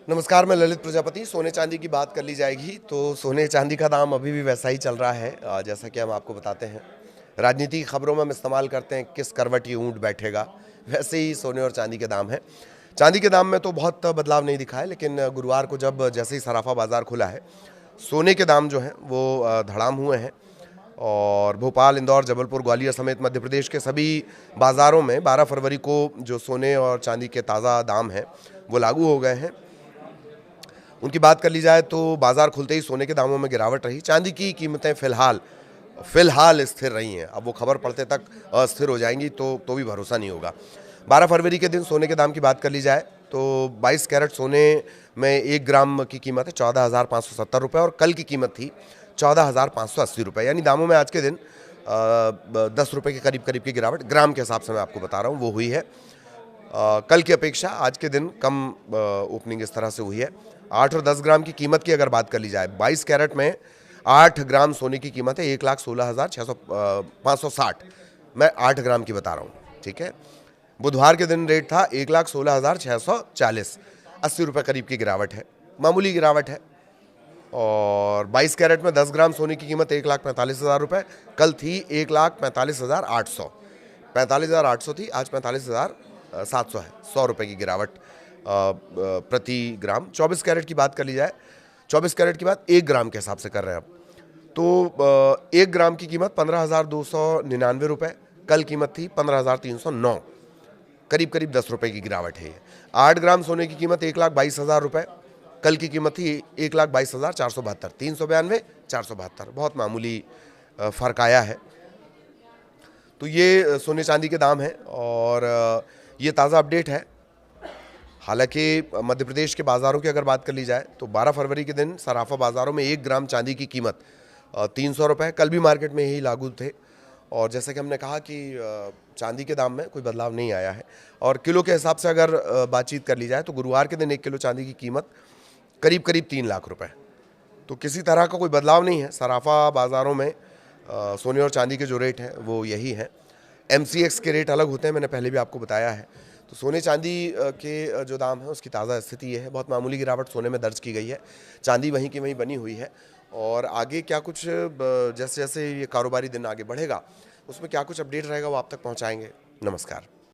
नमस्कार, मैं ललित प्रजापति। सोने चांदी की बात कर ली जाएगी तो सोने चांदी का दाम अभी भी वैसा ही चल रहा है जैसा कि हम आपको बताते हैं। राजनीति की खबरों में हम इस्तेमाल करते हैं किस करवट ये ऊँट बैठेगा, वैसे ही सोने और चांदी के दाम हैं। चांदी के दाम में तो बहुत बदलाव नहीं दिखा है, लेकिन गुरुवार को जब जैसे ही सराफा बाज़ार खुला है, सोने के दाम जो हैं वो धड़ाम हुए हैं। और भोपाल, इंदौर, जबलपुर, ग्वालियर समेत मध्य प्रदेश के सभी बाज़ारों में 12 फरवरी को जो सोने और चांदी के ताज़ा दाम हैं वो लागू हो गए हैं। उनकी बात कर ली जाए तो बाजार खुलते ही सोने के दामों में गिरावट रही। चांदी की कीमतें फिलहाल स्थिर रही हैं। अब वो खबर पड़ते तक अस्थिर हो जाएंगी तो भी भरोसा नहीं होगा। 12 फरवरी के दिन सोने के दाम की बात कर ली जाए तो 22 कैरेट सोने में 1 ग्राम की कीमत है 14,570 रुपये और कल की कीमत थी 14,580 रुपये। यानी दामों में आज के दिन 10 रुपये के करीब करीब की गिरावट ग्राम के हिसाब से मैं आपको बता रहा हूँ वो हुई है। कल की अपेक्षा आज के दिन कम ओपनिंग इस तरह से हुई है। 8 और 10 ग्राम की कीमत की अगर बात कर ली जाए, 22 कैरेट में 8 ग्राम सोने की कीमत है 1,16,560। मैं 8 ग्राम की बता रहा हूँ, ठीक है। बुधवार के दिन रेट था 1,16,640, 80 रुपये करीब की गिरावट है, मामूली गिरावट है। और 22 कैरेट में 10 ग्राम सोने की कीमत 1,45,000 रुपये, कल थी 1,45,800। 45,800 थी, आज 45,700 है। 100 रुपये की गिरावट प्रति ग्राम। 24 कैरेट की बात कर ली जाए, 24 कैरेट की बात 1 ग्राम के हिसाब से कर रहे हैं अब तो 1 ग्राम की कीमत 15,299 रुपये, कल कीमत थी 15,309, करीब करीब 10 रुपये की गिरावट है ये। 8 ग्राम सोने की कीमत 1,22,000 रुपये, कल की कीमत थी 1,22,472, 392, 472, बहुत मामूली फ़र्क आया है। तो ये सोने चांदी के दाम हैं और ये ताज़ा अपडेट है। हालांकि मध्य प्रदेश के बाज़ारों की अगर बात कर ली जाए तो 12 फरवरी के दिन सराफा बाज़ारों में 1 ग्राम चांदी की कीमत 300 रुपये, कल भी मार्केट में यही लागू थे। और जैसे कि हमने कहा कि चांदी के दाम में कोई बदलाव नहीं आया है। और किलो के हिसाब से अगर बातचीत कर ली जाए तो गुरुवार के दिन 1 किलो चांदी की कीमत करीब करीब 3 लाख रुपए। तो किसी तरह का कोई बदलाव नहीं है सराफा बाज़ारों में। सोने और चांदी के जो रेट हैं वो यही हैं। MCX के रेट अलग होते हैं, मैंने पहले भी आपको बताया है। तो सोने चांदी के जो दाम है उसकी ताज़ा स्थिति ये है। बहुत मामूली गिरावट सोने में दर्ज की गई है, चांदी वहीं की वहीं बनी हुई है। और आगे क्या कुछ जैसे जैसे ये कारोबारी दिन आगे बढ़ेगा उसमें क्या कुछ अपडेट रहेगा वो आप तक पहुँचाएँगे। नमस्कार।